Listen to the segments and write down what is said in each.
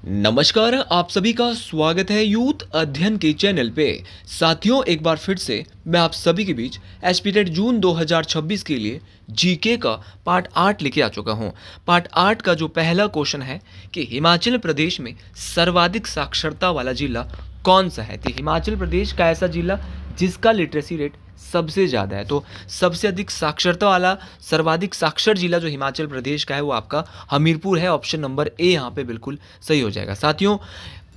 नमस्कार, आप सभी का स्वागत है यूथ अध्ययन के चैनल पे। साथियों, एक बार फिर से मैं आप सभी के बीच एसपीटेट जून 2026 के लिए जीके का पार्ट 8 लेके आ चुका हूँ। पार्ट 8 का जो पहला क्वेश्चन है कि हिमाचल प्रदेश में सर्वाधिक साक्षरता वाला जिला कौन सा है। तो हिमाचल प्रदेश का ऐसा जिला जिसका लिटरेसी रेट सबसे ज़्यादा है। तो सबसे अधिक साक्षरता वाला सर्वाधिक साक्षर जिला जो हिमाचल प्रदेश का है वो आपका हमीरपुर है। ऑप्शन नंबर ए यहाँ पे बिल्कुल सही हो जाएगा। साथियों,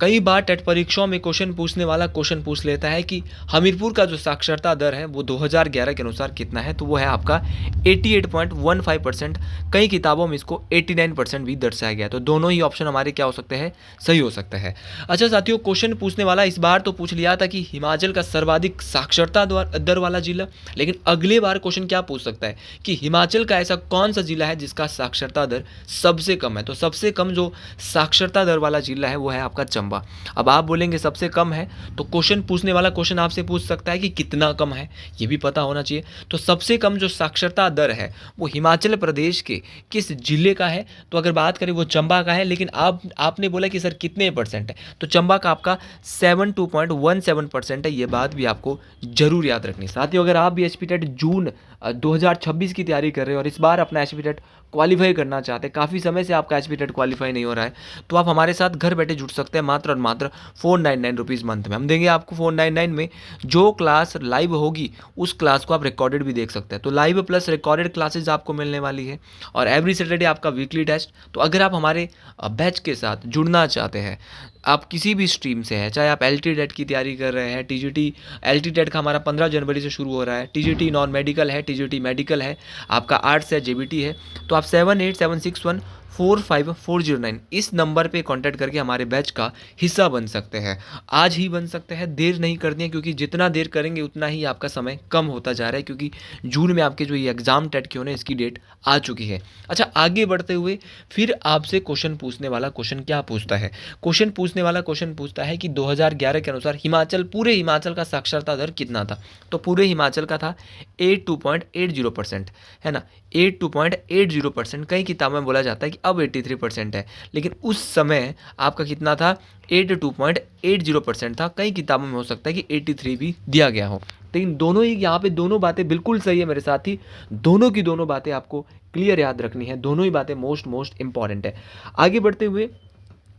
कई बार टेट परीक्षाओं में क्वेश्चन पूछने वाला क्वेश्चन पूछ लेता है कि हमीरपुर का जो साक्षरता दर है वो 2011 के अनुसार कितना है। तो वो है आपका 88.15%। कई किताबों में इसको 89% भी दर्शाया गया है। तो दोनों ही ऑप्शन हमारे क्या हो सकते हैं, सही हो सकता है। अच्छा साथियों, क्वेश्चन पूछने वाला इस बार तो पूछ लिया था कि हिमाचल का सर्वाधिक साक्षरता दर वाला जिला, लेकिन अगले बार क्वेश्चन क्या पूछ सकता है कि हिमाचल का ऐसा कौन सा जिला है जिसका साक्षरता दर सबसे कम है। तो सबसे कम जो साक्षरता दर वाला जिला है वो है आपका चंबा। अब आप बोलेंगे सबसे कम है, तो क्वेश्चन पूछने वाला क्वेश्चन आपसे पूछ सकता है कि कितना कम है, ये भी पता होना चाहिए। तो सबसे कम जो साक्षरता दर है वो हिमाचल प्रदेश के किस जिले का है। तो अगर बात करें वो चंबा का है, लेकिन आपने बोला कि सर कितने परसेंट है, तो चंबा का आपका 72.17% है। ये बात भी आपको जरूर याद रखनी। साथियों, अगर आप भी एचपीटेट जून 2026 की तैयारी कर रहे हो और इस बार अपना एचपीटेट क्वालिफाई करना चाहते हैं, काफ़ी समय से आपका एचपीटेट क्वालिफाई नहीं हो रहा है, तो आप हमारे साथ घर बैठे जुड़ सकते हैं मात्र और मात्र 499 रुपीज़ मंथ में। हम देंगे आपको 499 में जो क्लास लाइव होगी उस क्लास को आप रिकॉर्डेड भी देख सकते हैं। तो लाइव प्लस रिकॉर्डेड क्लासेज आपको मिलने वाली है और एवरी सैटरडे आपका वीकली टेस्ट। तो अगर आप हमारे बैच के साथ जुड़ना चाहते हैं, आप किसी भी स्ट्रीम से हैं, चाहे आप एलटी टेट की तैयारी कर रहे हैं, टीजीटी एलटी टेट का हमारा 15 जनवरी से शुरू हो रहा है, टीजीटी नॉन मेडिकल है, टीजीटी मेडिकल है, आपका आर्ट्स है, जेबीटी है, तो आप 7876145409 इस नंबर पे कांटेक्ट करके हमारे बैच का हिस्सा बन सकते हैं। आज ही बन सकते हैं, देर नहीं करनी है, क्योंकि जितना देर करेंगे उतना ही आपका समय कम होता जा रहा है, क्योंकि जून में आपके जो ये एग्ज़ाम टेट के होने इसकी डेट आ चुकी है। अच्छा, आगे बढ़ते हुए फिर आपसे क्वेश्चन पूछने वाला क्वेश्चन क्या पूछता है। क्वेश्चन पूछने वाला क्वेश्चन पूछता है कि 2011 के अनुसार पूरे हिमाचल का साक्षरता दर कितना था। तो पूरे हिमाचल का था 82.80%, है ना, 82.80%। कई किताबों में बोला जाता है कि अब 83% है, लेकिन उस समय आपका कितना था, 82.80% था। कई किताबों में हो सकता है कि 83 भी दिया गया हो। लेकिन दोनों ही यहाँ पे दोनों बातें बिल्कुल सही है मेरे साथी। दोनों की दोनों बातें आपको क्लियर याद रखनी है, दोनों ही बातें मोस्ट इंपॉर्टेंट है। आगे बढ़ते हुए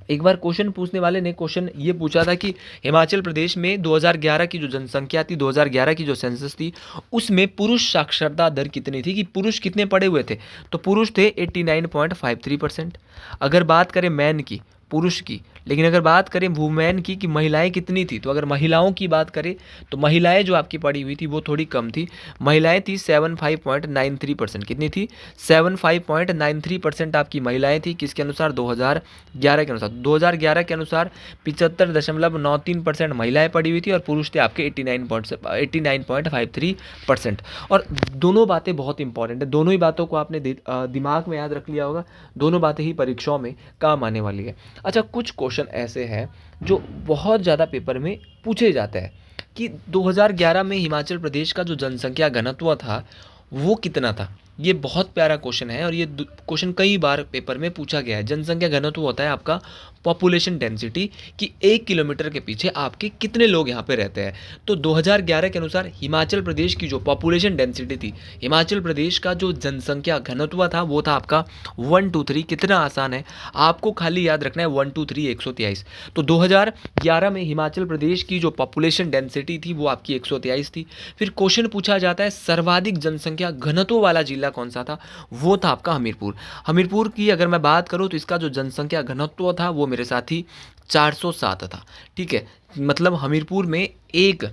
एक बार क्वेश्चन पूछने वाले ने क्वेश्चन ये पूछा था कि हिमाचल प्रदेश में 2011 की जो जनसंख्या थी, 2011 की जो सेंसस थी, उसमें पुरुष साक्षरता दर कितनी थी, कि पुरुष कितने पढ़े हुए थे। तो पुरुष थे 89.53%। अगर बात करें मैन की, पुरुष की, लेकिन अगर बात करें वुमेन की कि महिलाएं कितनी थी, तो अगर महिलाओं की बात करें तो महिलाएं जो आपकी पढ़ी हुई थी वो थोड़ी कम थी। महिलाएं थी 75.93%। कितनी थी, 75.93% आपकी महिलाएं थी। किसके अनुसार, 2011 के अनुसार। 2011 के अनुसार 75.93% महिलाएं पढ़ी हुई थी और पुरुष थे आपके 89.53%। और दोनों बातें बहुत इंपॉर्टेंट है, दोनों ही बातों को आपने दिमाग में याद रख लिया होगा। दोनों बातें ही परीक्षाओं में काम आने वाली है। अच्छा, कुछ क्वेश्चन ऐसे हैं जो बहुत ज़्यादा पेपर में पूछे जाते हैं कि 2011 में हिमाचल प्रदेश का जो जनसंख्या घनत्व था वो कितना था। ये बहुत प्यारा क्वेश्चन है और ये क्वेश्चन कई बार पेपर में पूछा गया है। जनसंख्या घनत्व होता है आपका पॉपुलेशन डेंसिटी, कि 1 किलोमीटर के पीछे आपके कितने लोग यहाँ पे रहते हैं। तो 2011 के अनुसार हिमाचल प्रदेश की जो पॉपुलेशन डेंसिटी थी, हिमाचल प्रदेश का जो जनसंख्या घनत्व था वो था आपका 123। कितना आसान है, आपको खाली याद रखना है 123 123। तो 2011 में हिमाचल प्रदेश की जो पॉपुलेशन डेंसिटी थी वो आपकी 123 थी। फिर क्वेश्चन पूछा जाता है सर्वाधिक जनसंख्या घनत्व वाला जिला कौन सा था, वो था आपका हमीरपुर। हमीरपुर की अगर मैं बात करूं तो इसका जो जनसंख्या घनत्व था वो मेरे साथी 407 था। ठीक है, मतलब हमीरपुर में एक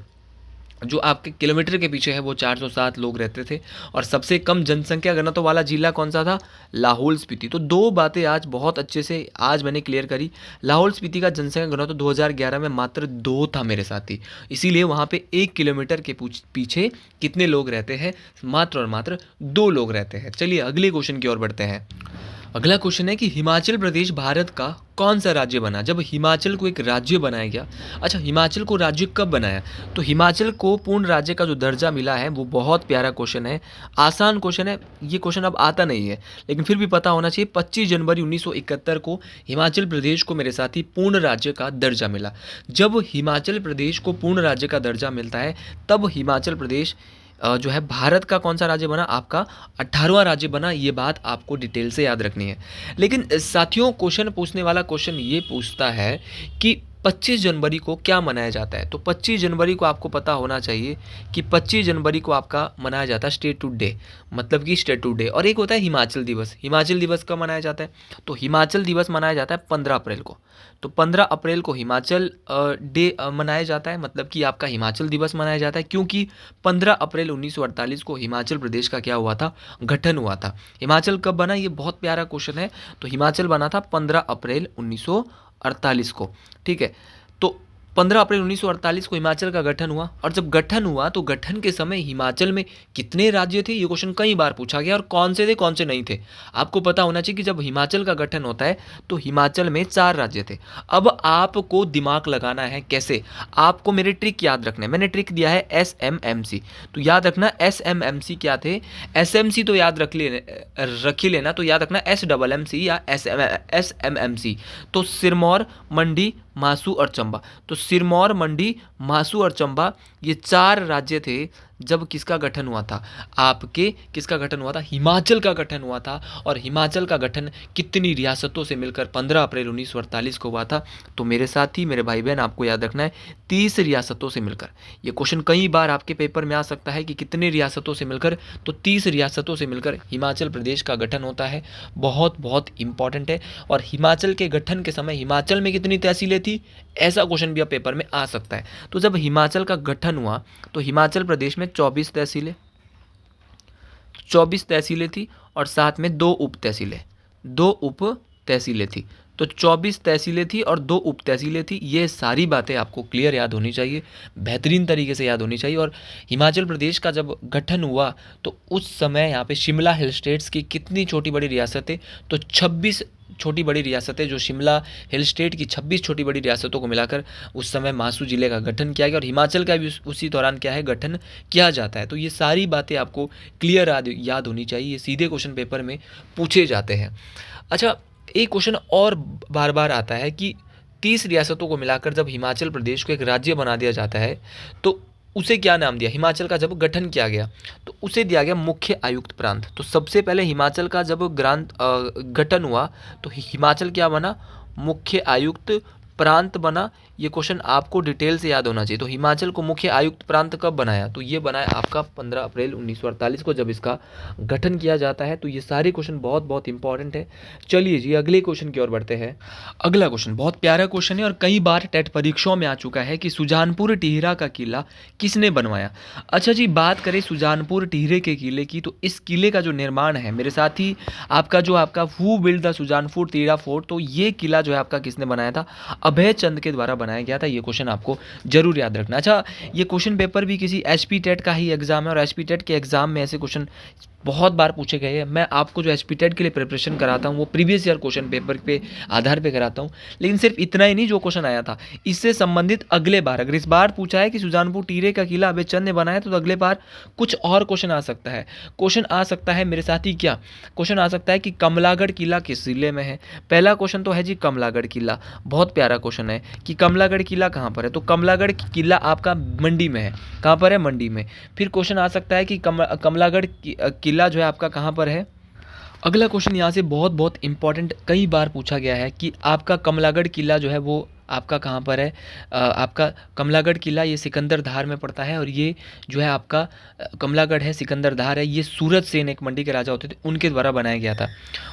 जो आपके किलोमीटर के पीछे है वो 407 लोग रहते थे। और सबसे कम जनसंख्या घनत्व वाला जिला कौन सा था, लाहौल स्पीति। तो दो बातें आज बहुत अच्छे से आज मैंने क्लियर करी। लाहौल स्पीति का जनसंख्या घनत्व 2011 में मात्र 2 था मेरे साथी, इसीलिए वहाँ पे 1 किलोमीटर के पीछे कितने लोग रहते हैं, मात्र और मात्र 2 लोग रहते हैं। चलिए अगले क्वेश्चन की ओर बढ़ते हैं। अगला क्वेश्चन है कि हिमाचल प्रदेश भारत का कौन सा राज्य बना जब हिमाचल को एक राज्य बनाया गया। अच्छा, हिमाचल को राज्य कब बनाया? तो हिमाचल को पूर्ण राज्य का जो दर्जा मिला है वो बहुत प्यारा क्वेश्चन है, आसान क्वेश्चन है। ये क्वेश्चन अब आता नहीं है लेकिन फिर भी पता होना चाहिए। 25 जनवरी 1971 को हिमाचल प्रदेश को मेरे साथी पूर्ण राज्य का दर्जा मिला। जब हिमाचल प्रदेश को पूर्ण राज्य का दर्जा मिलता है तब हिमाचल प्रदेश जो है भारत का कौन सा राज्य बना? आपका 18वां राज्य बना। ये बात आपको डिटेल से याद रखनी है। लेकिन साथियों, क्वेश्चन पूछने वाला क्वेश्चन ये पूछता है कि 25 जनवरी को क्या मनाया जाता है? तो 25 जनवरी को आपको पता होना चाहिए कि 25 जनवरी को आपका मनाया जाता है स्टेट्यूट डे, मतलब कि स्टेट्यूट डे। और एक होता है हिमाचल दिवस। हिमाचल दिवस कब मनाया जाता है? तो हिमाचल दिवस मनाया जाता है 15 अप्रैल को। तो 15 अप्रैल को हिमाचल डे मनाया जाता है, मतलब कि आपका हिमाचल दिवस मनाया जाता है, क्योंकि 15 अप्रैल 1948 को हिमाचल प्रदेश का क्या हुआ था? गठन हुआ था। हिमाचल कब बना? ये बहुत प्यारा क्वेश्चन है। तो हिमाचल बना था 15 अप्रैल 1948 को। ठीक है, तो 15 अप्रैल 1948 को हिमाचल का गठन हुआ। और जब गठन हुआ तो गठन के समय हिमाचल में कितने राज्य थे? ये क्वेश्चन कई बार पूछा गया। और कौन से थे, कौन से नहीं थे? आपको पता होना चाहिए कि जब हिमाचल का गठन होता है तो हिमाचल में 4 राज्य थे। अब आपको दिमाग लगाना है। कैसे? आपको मेरे ट्रिक याद रखना है। मैंने ट्रिक दिया है SMMC। तो याद रखना SMMC क्या थे। SMC तो याद रख ही लेना। तो याद रखना SMMC या SMMC। तो सिरमौर, मंडी, मासू और चंबा। तो सिरमौर, मंडी, मासू और चंबा ये 4 राज्य थे जब किसका गठन हुआ था? आपके किसका गठन हुआ था? हिमाचल का गठन हुआ था। और हिमाचल का गठन कितनी रियासतों से मिलकर 15 अप्रैल 1948 को हुआ था? तो मेरे साथी, मेरे भाई बहन, आपको याद रखना है 30 रियासतों से मिलकर। ये क्वेश्चन कई बार आपके पेपर में आ सकता है कि कितने रियासतों से मिलकर। तो 30 रियासतों से मिलकर हिमाचल प्रदेश का गठन होता है। बहुत बहुत इंपॉर्टेंट है। और हिमाचल के गठन के समय हिमाचल में कितनी तहसीलें थी? ऐसा क्वेश्चन भी अब पेपर में आ सकता है। तो जब हिमाचल का गठन हुआ तो हिमाचल प्रदेश में 24 तहसीलें थी और साथ में 2 उप तहसीलें थी। तो 24 तहसीलें थी और 2 उप तहसीलें थी। ये सारी बातें आपको क्लियर याद होनी चाहिए, बेहतरीन तरीके से याद होनी चाहिए। और हिमाचल प्रदेश का जब गठन हुआ तो उस समय यहाँ पे शिमला हिल स्टेट्स की कितनी छोटी बड़ी रियासतें? तो 26 छोटी बड़ी रियासतें। जो शिमला हिल स्टेट की 26 छोटी बड़ी रियासतों को मिलाकर उस समय मासू जिले का गठन किया गया। और हिमाचल का भी उसी दौरान क्या है? गठन किया जाता है। तो ये सारी बातें आपको क्लियर याद होनी चाहिए। ये सीधे क्वेश्चन पेपर में पूछे जाते हैं। अच्छा, एक क्वेश्चन और बार बार आता है कि 30 रियासतों को मिलाकर जब हिमाचल प्रदेश को एक राज्य बना दिया जाता है तो उसे क्या नाम दिया? हिमाचल का जब गठन किया गया तो उसे दिया गया मुख्य आयुक्त प्रांत। तो सबसे पहले हिमाचल का जब गठन हुआ तो हिमाचल क्या बना? मुख्य आयुक्त प्रांत बना। ये क्वेश्चन आपको डिटेल से याद होना चाहिए। तो हिमाचल को मुख्य आयुक्त प्रांत कब बनाया? तो ये बनाया आपका 15 अप्रैल 1948 को जब इसका गठन किया जाता है। तो ये सारे क्वेश्चन बहुत बहुत इंपॉर्टेंट है। चलिए जी, अगले क्वेश्चन की ओर बढ़ते हैं। अगला क्वेश्चन बहुत प्यारा क्वेश्चन है और कई बार टेट परीक्षाओं में आ चुका है कि सुजानपुर टिहरा का किला किसने बनवाया? अच्छा जी, बात करें सुजानपुर टिहरे के किले की तो इस किले का जो निर्माण है मेरे साथ ही आपका who build the Sujanpur Tihra fort, तो ये किला जो है आपका किसने बनाया था? अभय चंद के द्वारा बनाया गया था। ये क्वेश्चन आपको जरूर याद रखना। अच्छा, ये क्वेश्चन पेपर भी किसी एचपी टेट का ही एग्जाम है और एचपी टेट के एग्जाम में ऐसे क्वेश्चन बहुत बार पूछे गए हैं। मैं आपको जो एचपी टेट के लिए प्रिपरेशन कराता हूँ वो प्रीवियस ईयर क्वेश्चन पेपर पे आधार पे कराता हूँ। लेकिन सिर्फ इतना ही नहीं, जो क्वेश्चन आया था इससे संबंधित अगले बार, अगर इस बार पूछा है कि सुजानपुर टिहरे का किला अभय चंद ने बनाया तो अगले बार कुछ और क्वेश्चन आ सकता है। क्वेश्चन आ सकता है मेरे साथी, क्या क्वेश्चन आ सकता है कि कमलागढ़ किला किस जिले में है? पहला क्वेश्चन तो है जी कमलागढ़ किला। बहुत प्यारा क्वेश्चन है कि कमलागढ़ किला कहाँ पर है? तो कमलागढ़ किला आपका मंडी में है। कहाँ पर है? मंडी में। फिर क्वेश्चन आ सकता है कि कमलागढ़ किला जो है आपका कहाँ पर है? अगला क्वेश्चन यहाँ से बहुत बहुत इंपॉर्टेंट, कई बार पूछा गया है कि आपका कमलागढ़ किला जो है वो आपका कहाँ पर है? आपका कमलागढ़ किला ये सिकंदरधार में पड़ता है। और ये जो है आपका कमलागढ़ है, सिकंदरधार है, ये सूरत सेन एक मंडी के राजा होते थे, उनके द्वारा बनाया गया था।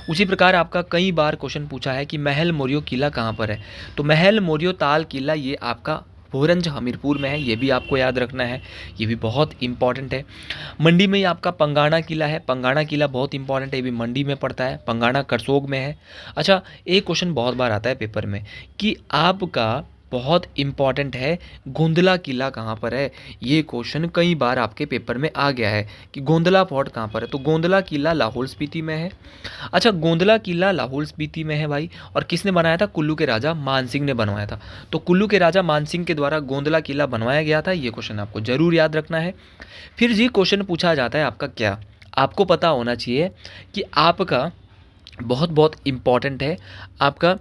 उसी प्रकार आपका कई बार क्वेश्चन पूछा है कि महल मोरियो किला कहाँ पर है? तो महल मोरियो ताल किला ये आपका भोरंज हमीरपुर में है। ये भी आपको याद रखना है, ये भी बहुत इंपॉर्टेंट है। मंडी में ही आपका पंगाणा किला है। पंगाणा किला बहुत इंपॉर्टेंट है, ये भी मंडी में पड़ता है। पंगाणा करसोग में है। अच्छा, एक क्वेश्चन बहुत बार आता है पेपर में कि आपका बहुत इम्पॉर्टेंट है, गोंदला किला कहाँ पर है। ये क्वेश्चन कई बार आपके पेपर में आ गया है कि गोंदला फोर्ट कहाँ पर है। तो गोंदला किला लाहौल स्पीति में है। अच्छा, गोंदला किला लाहौल स्पीति में है भाई, और किसने बनाया था? कुल्लू के राजा मानसिंह ने बनवाया था। तो कुल्लू के राजा मानसिंह के द्वारा गोंदला किला बनवाया गया था। ये क्वेश्चन आपको जरूर याद रखना है। फिर जी क्वेश्चन पूछा जाता है आपका क्या, आपको पता होना चाहिए कि आपका बहुत बहुत इम्पॉर्टेंट है आपका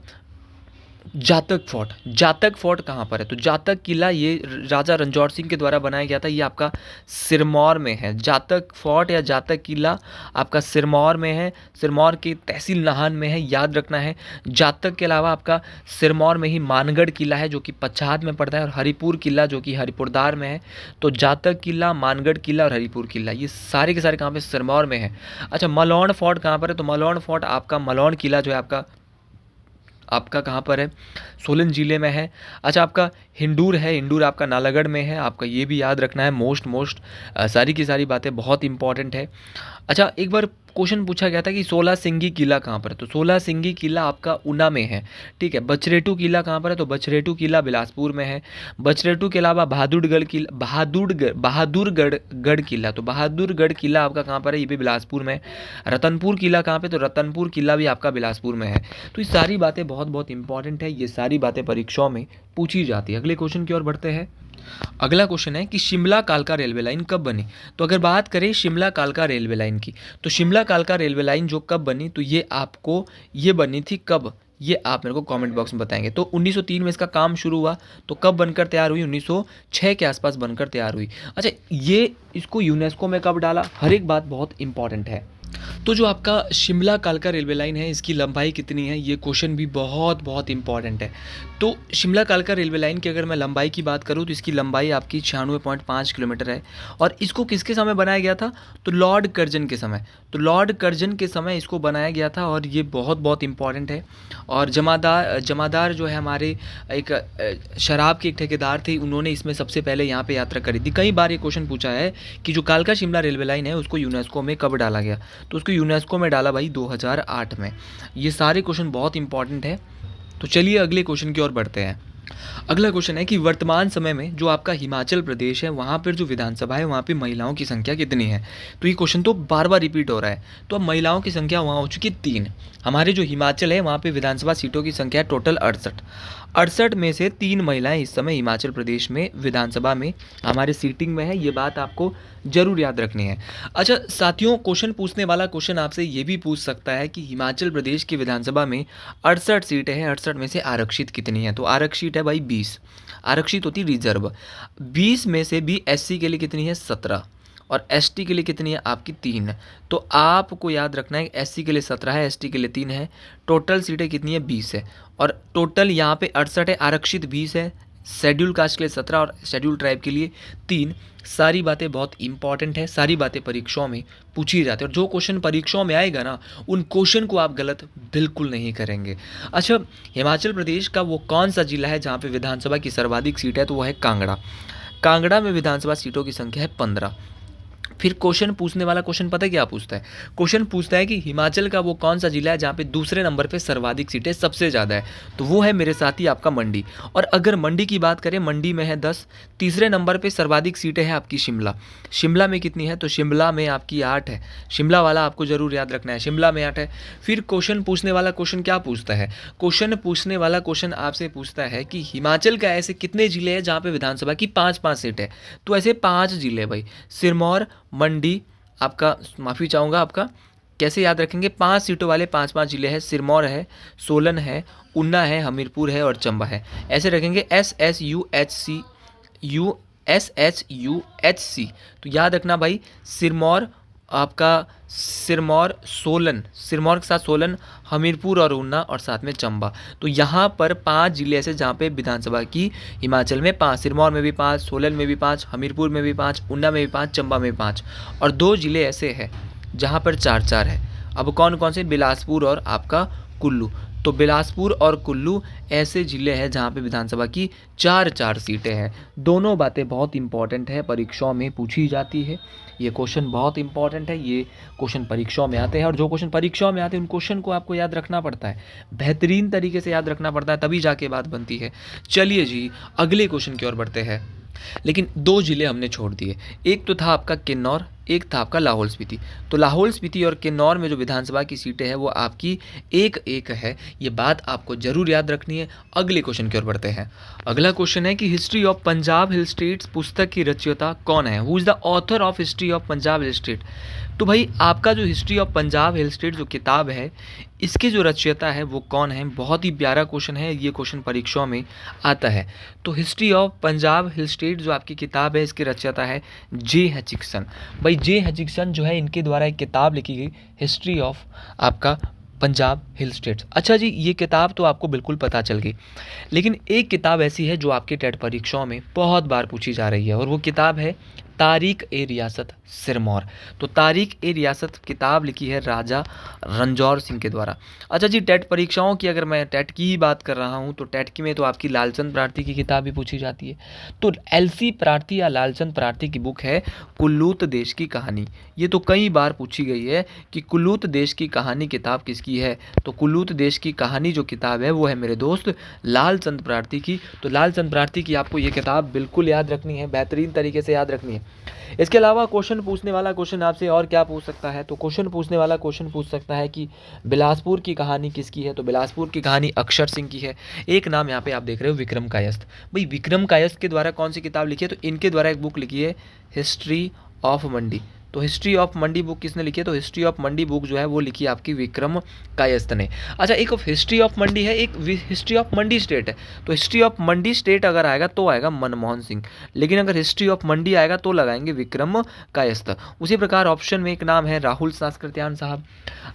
जातक फोर्ट। जातक फोर्ट कहाँ पर है? तो जातक किला ये राजा रणजौर सिंह के द्वारा बनाया गया था। ये आपका सिरमौर में है। जातक फोर्ट या जातक किला आपका सिरमौर में है, सिरमौर की तहसील नाहन में है, याद रखना है। जातक के अलावा आपका सिरमौर में ही मानगढ़ किला है जो कि पच्छाद में पड़ता है, और हरिपुर किला जो कि हरिपुरदार में है। तो जातक किला, मानगढ़ किला और हरिपुर किला ये सारे के सारे कहाँ पे? सिरमौर में है। अच्छा, मलौन फोर्ट कहाँ पर है? तो मलौन फोर्ट आपका, मलौन किला जो है आपका कहाँ पर है? सोलन जिले में है। अच्छा, आपका हिंडूर है, हिंडूर आपका नालागढ़ में है। आपका ये भी याद रखना है। मोस्ट सारी की सारी बातें बहुत इंपॉर्टेंट है। अच्छा, एक बार क्वेश्चन पूछा गया था कि 16 सिंगी किला कहाँ पर है? तो 16 सिंगी किला आपका ऊना में है। ठीक है। बछरेटू किला कहाँ पर है? तो बछरेटू किला बिलासपुर में है। बछरेटू के अलावा बहादुरगढ़ किला, तो बहादुरगढ़ किला आपका कहाँ पर है? ये भी बिलासपुर में है। रतनपुर किला कहाँ पे? तो रतनपुर किला भी आपका बिलासपुर में है। तो ये सारी बातें बहुत बहुत इंपॉर्टेंट है। ये सारी बातें परीक्षाओं में पूछी जाती है। अगले क्वेश्चन की ओर बढ़ते हैं। अगला क्वेश्चन है कि शिमला कालका रेलवे लाइन कब बनी? तो अगर बात करें शिमला कालका रेलवे लाइन की, तो शिमला कालका रेलवे लाइन जो कब बनी, तो ये बनी थी कब? ये आप मेरे को कमेंट बॉक्स में बताएंगे। तो 1903 में इसका काम शुरू हुआ। तो कब बनकर तैयार हुई? 1906 के आसपास बनकर तैयार हुई। अच्छा, ये इसको यूनेस्को में कब डाला? हर एक बात बहुत इंपॉर्टेंट है। तो जो आपका शिमला कालका रेलवे लाइन है, इसकी लंबाई कितनी है? ये क्वेश्चन भी बहुत बहुत इंपॉर्टेंट है। तो शिमला कालका रेलवे लाइन की अगर मैं लंबाई की बात करूँ तो इसकी लंबाई आपकी 96.5 किलोमीटर है। और इसको किसके समय बनाया गया था? तो लॉर्ड कर्जन के समय। तो लॉर्ड कर्जन के समय इसको बनाया गया था, और ये बहुत बहुत इंपॉर्टेंट है। और जमादार जो है हमारे एक शराब के एक ठेकेदार थे, उन्होंने इसमें सबसे पहले यहाँ पे यात्रा करी थी। कई बार ये क्वेश्चन पूछा है कि जो कालका शिमला रेलवे लाइन है उसको यूनेस्को में कब डाला गया? तो उसको यूनेस्को में डाला भाई 2008 में। ये सारे क्वेश्चन बहुत इंपॉर्टेंट है। तो चलिए अगले क्वेश्चन की ओर बढ़ते हैं। अगला क्वेश्चन है कि वर्तमान समय में जो आपका हिमाचल प्रदेश है वहाँ पर जो विधानसभा है वहाँ पे महिलाओं की संख्या कितनी है? तो ये क्वेश्चन तो बार बार रिपीट हो रहा है। तो अब महिलाओं की संख्या वहाँ हो चुकी है 3। हमारे जो हिमाचल है वहाँ पे विधानसभा सीटों की संख्या है टोटल 68 में से 3 महिलाएं इस समय हिमाचल प्रदेश में विधानसभा में हमारे सीटिंग में है। ये बात आपको जरूर याद रखनी है। अच्छा साथियों, क्वेश्चन पूछने वाला क्वेश्चन आपसे ये भी पूछ सकता है कि हिमाचल प्रदेश की विधानसभा में 68 सीटें हैं, 68 में से आरक्षित कितनी है? तो आरक्षित है भाई 20। आरक्षित होती रिजर्व। 20 में से भी एससी के लिए कितनी है? 17। और एसटी के लिए कितनी है? आपकी 3। तो आपको याद रखना है एससी के लिए 17 है, एसटी के लिए 3 है। टोटल सीटें कितनी है? 20 है। और टोटल यहाँ पे 68 है, आरक्षित 20 है, शेड्यूल कास्ट के लिए 17 और शेड्यूल ट्राइब के लिए 3। सारी बातें बहुत इंपॉर्टेंट है, सारी बातें परीक्षाओं में पूछी जाती है। और जो क्वेश्चन परीक्षाओं में आएगा ना, उन क्वेश्चन को आप गलत बिल्कुल नहीं करेंगे। अच्छा, हिमाचल प्रदेश का वो कौन सा जिला है जहाँ पे विधानसभा की सर्वाधिक सीट है? तो वो है कांगड़ा। कांगड़ा में विधानसभा सीटों की संख्या है 15। फिर क्वेश्चन पूछने वाला क्वेश्चन पता है क्या पूछता है? क्वेश्चन पूछता है कि हिमाचल का वो कौन सा जिला है जहाँ पे दूसरे नंबर पे सर्वाधिक सीटें सबसे ज़्यादा है? तो वो है मेरे साथी आपका मंडी। और अगर मंडी की बात करें, मंडी में है 10। तीसरे नंबर पे सर्वाधिक सीटें हैं आपकी शिमला। शिमला में कितनी है? तो शिमला में आपकी 8 है। शिमला वाला आपको जरूर याद रखना है, शिमला में 8 है। फिर क्वेश्चन पूछने वाला क्वेश्चन क्या पूछता है? क्वेश्चन पूछने वाला क्वेश्चन आपसे पूछता है कि हिमाचल का ऐसे कितने जिले हैं जहाँ पे विधानसभा की 5-5 सीट है? तो ऐसे 5 जिले भाई, सिरमौर, मंडी, आपका माफ़ी चाहूँगा, आपका कैसे याद रखेंगे? 5 सीटों वाले 5-5 जिले हैं। सिरमौर है, सोलन है, ऊना है, हमीरपुर है और चंबा है। ऐसे रखेंगे SSUHC। तो याद रखना भाई, सिरमौर आपका, सिरमौर के साथ सोलन, हमीरपुर और ऊना और साथ में चंबा। तो यहाँ पर 5 जिले ऐसे जहाँ पे विधानसभा की हिमाचल में 5, सिरमौर में भी 5, सोलन में भी 5, हमीरपुर में भी 5, ऊना में भी 5, चंबा में भी 5। और 2 जिले ऐसे हैं जहाँ पर 4-4 है। अब कौन कौन से? बिलासपुर और आपका कुल्लू। तो बिलासपुर और कुल्लू ऐसे ज़िले हैं जहाँ पे विधानसभा की 4-4 सीटें हैं। दोनों बातें बहुत इंपॉर्टेंट है, परीक्षाओं में पूछी जाती है। ये क्वेश्चन बहुत इंपॉर्टेंट है, ये क्वेश्चन परीक्षाओं में आते हैं और जो क्वेश्चन परीक्षाओं में आते हैं उन क्वेश्चन को आपको याद रखना पड़ता है, बेहतरीन तरीके से याद रखना पड़ता है, तभी जाके बात बनती है। चलिए जी, अगले क्वेश्चन की ओर बढ़ते हैं। लेकिन 2 ज़िले हमने छोड़ दिए, एक तो था आपका किन्नौर, एक था आपका लाहौल स्पीति। तो लाहौल स्पीति और किन्नौर में जो विधानसभा की सीटें हैं वो आपकी एक-एक है, ये बात आपको ज़रूर याद रखनी है। अगले क्वेश्चन की ओर बढ़ते हैं। अगला क्वेश्चन है कि history of Punjab hill states पुस्तक की रचयिता कौन है? Who is the author of history of Punjab hill state? तो भाई आपका जो history of Punjab hill state जो किताब है, इसके जो रचयिता है वो कौन है? बहुत ही प्यारा क्वेश्चन है, ये क्वेश्चन परीक्षाओं में आता है। तो history of Punjab hill state जो आपकी किताब है, इसके रचयिता है जे हचिक्सन। भाई जे हचिक्सन जो है, इनके द्वारा एक किताब लिखी गई, हिस्ट्री ऑफ आपका पंजाब हिल स्टेट्स। अच्छा जी, ये किताब तो आपको बिल्कुल पता चल गई, लेकिन एक किताब ऐसी है जो आपके टेट परीक्षाओं में बहुत बार पूछी जा रही है और वो किताब है तारीख ए रियासत सिरमौर। तो तारीख ए रियासत किताब लिखी है राजा रंजौर सिंह के द्वारा। अच्छा जी, टेट परीक्षाओं की अगर मैं टेट की ही बात कर रहा हूँ तो टेट की में तो आपकी लालचंद प्रार्थी की किताब भी पूछी जाती है। तो एलसी प्रार्थी या लालचंद प्रार्थी की बुक है कुल्लूत देश की कहानी। ये तो कई बार पूछी गई है कि कुल्लूत देश की कहानी किताब किसकी है? तो कुल्लूत देश की कहानी जो किताब है वो है मेरे दोस्त लालचंद प्रार्थी की। तो लालचंद प्रार्थी की आपको ये किताब बिल्कुल याद रखनी है, बेहतरीन तरीके से याद रखनी है। इसके अलावा क्वेश्चन पूछने वाला क्वेश्चन आपसे और क्या पूछ सकता है? तो क्वेश्चन पूछने वाला क्वेश्चन पूछ सकता है कि बिलासपुर की कहानी किसकी है? तो बिलासपुर की कहानी अक्षर सिंह की है। एक नाम यहाँ पे आप देख रहे हो विक्रम कायस्थ। भाई विक्रम कायस्थ के द्वारा कौन सी किताब लिखी है? तो इनके द्वारा एक बुक लिखी है हिस्ट्री ऑफ मंडी। तो हिस्ट्री ऑफ मंडी बुक किसने लिखी है? तो हिस्ट्री ऑफ मंडी बुक जो है वो लिखी है आपकी विक्रम कायस्थ ने। अच्छा, एक हिस्ट्री ऑफ मंडी है, एक हिस्ट्री ऑफ मंडी स्टेट है। तो हिस्ट्री ऑफ मंडी स्टेट अगर आएगा तो आएगा मनमोहन सिंह, लेकिन अगर हिस्ट्री ऑफ मंडी आएगा तो लगाएंगे विक्रम कायस्थ। उसी प्रकार ऑप्शन में एक नाम है राहुल सांस्कृत्यान साहब।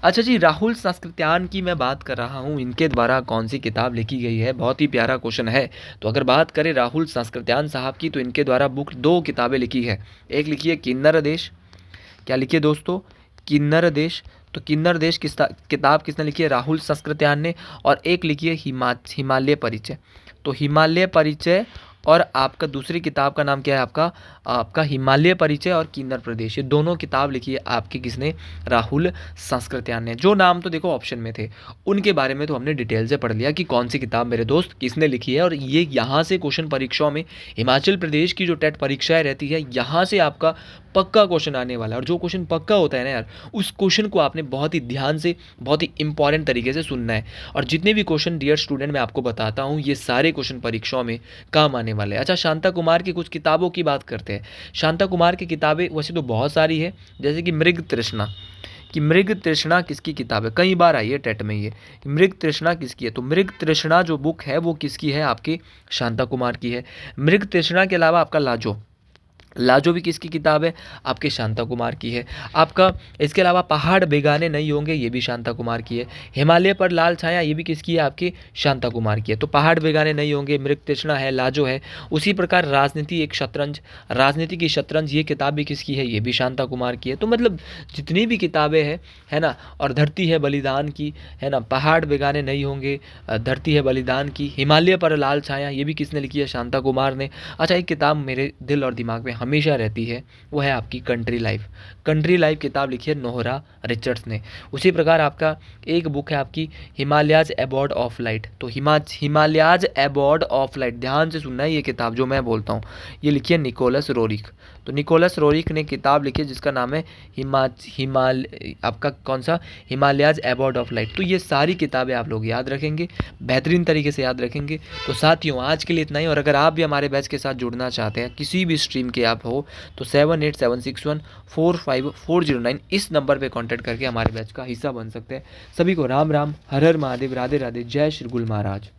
अच्छा जी, राहुल सांस्कृत्यान की मैं बात कर रहा हूँ, इनके द्वारा कौन सी किताब लिखी गई है? बहुत ही प्यारा क्वेश्चन है। तो अगर बात करें राहुल सांस्कृत्यान साहब की, तो इनके द्वारा बुक 2 किताबें लिखी है। एक लिखी है किन्नर देश, क्या लिखिए दोस्तों? किन्नर देश। तो किन्नर देश किताब किसने लिखी है? राहुल सांस्कृत्यान ने। और एक लिखी है हिमालय परिचय। तो हिमालय परिचय और आपका दूसरी किताब का नाम क्या है? आपका हिमालय परिचय और किन्नर प्रदेश। ये दोनों किताब लिखी है आपकी किसने? राहुल सांस्कृत्यान ने। जो नाम तो देखो ऑप्शन में थे, उनके बारे में तो हमने डिटेल से पढ़ लिया कि कौन सी किताब मेरे दोस्त किसने लिखी है। और ये यहाँ से क्वेश्चन परीक्षाओं में, हिमाचल प्रदेश की जो टेट परीक्षाएं रहती है, यहाँ से आपका पक्का क्वेश्चन आने वाला है। और जो क्वेश्चन पक्का होता है ना यार, उस क्वेश्चन को आपने बहुत ही ध्यान से, बहुत ही इंपॉर्टेंट तरीके से सुनना है। और जितने भी क्वेश्चन डियर स्टूडेंट मैं आपको बताता हूँ, ये सारे क्वेश्चन परीक्षाओं में काम आने वाले हैं। अच्छा, शांता कुमार की कुछ किताबों की बात करते हैं। शांता कुमार की किताबें वैसे तो बहुत सारी है, जैसे कि मृग तृष्णा। कि मृग तृष्णा किसकी किताब है? कई बार आई है टेट में ये, मृग तृष्णा किसकी है? तो मृग तृष्णा जो बुक है वो किसकी है? आपकी शांता कुमार की है। मृग तृष्णा के अलावा आपका लाजो भी किसकी किताब है? आपके शांता कुमार की है। आपका इसके अलावा पहाड़ बेगाने नहीं होंगे, ये भी शांता कुमार की है। हिमालय पर लाल छाया, ये भी किसकी है? आपकी शांता कुमार की है। तो पहाड़ बेगाने नहीं होंगे, मृग तृष्णा है, लाजो है। उसी प्रकार राजनीति एक शतरंज, राजनीति की शतरंज, ये किताब भी किसकी है? ये भी शांता कुमार की है। तो मतलब जितनी भी किताबें हैं, है ना, और धरती है बलिदान की, है ना, पहाड़ बेगाने नहीं होंगे, धरती है बलिदान की, हिमालय पर लाल छाया, ये भी किसने लिखी है? शांता कुमार ने। अच्छा, एक किताब मेरे दिल और दिमाग में हमेशा रहती है, वो है आपकी कंट्री लाइफ। कंट्री लाइफ किताब लिखी है नोहरा रिचर्ड्स ने। उसी प्रकार आपका एक बुक है आपकी हिमालयाज अबॉर्ड ऑफ लाइट। तो हिमालयाज अबॉर्ड ऑफ लाइट, ध्यान से सुनना है ये किताब जो मैं बोलता हूँ, ये लिखी है निकोलस रोरिक। तो निकोलस रोरिक ने किताब लिखी है जिसका नाम है आपका कौन सा? Himalayas abode of light. तो ये सारी किताबें आप लोग याद रखेंगे, बेहतरीन तरीके से याद रखेंगे। तो साथियों, आज के लिए इतना ही। और अगर आप भी हमारे बैच के साथ जुड़ना चाहते हैं, किसी भी स्ट्रीम के आप हो, तो 7876145409 इस नंबर पे कांटेक्ट करके हमारे बैच का हिस्सा बन सकते हैं। सभी को राम राम, हर हर महादेव, राधे राधे, जय श्री गुल महाराज।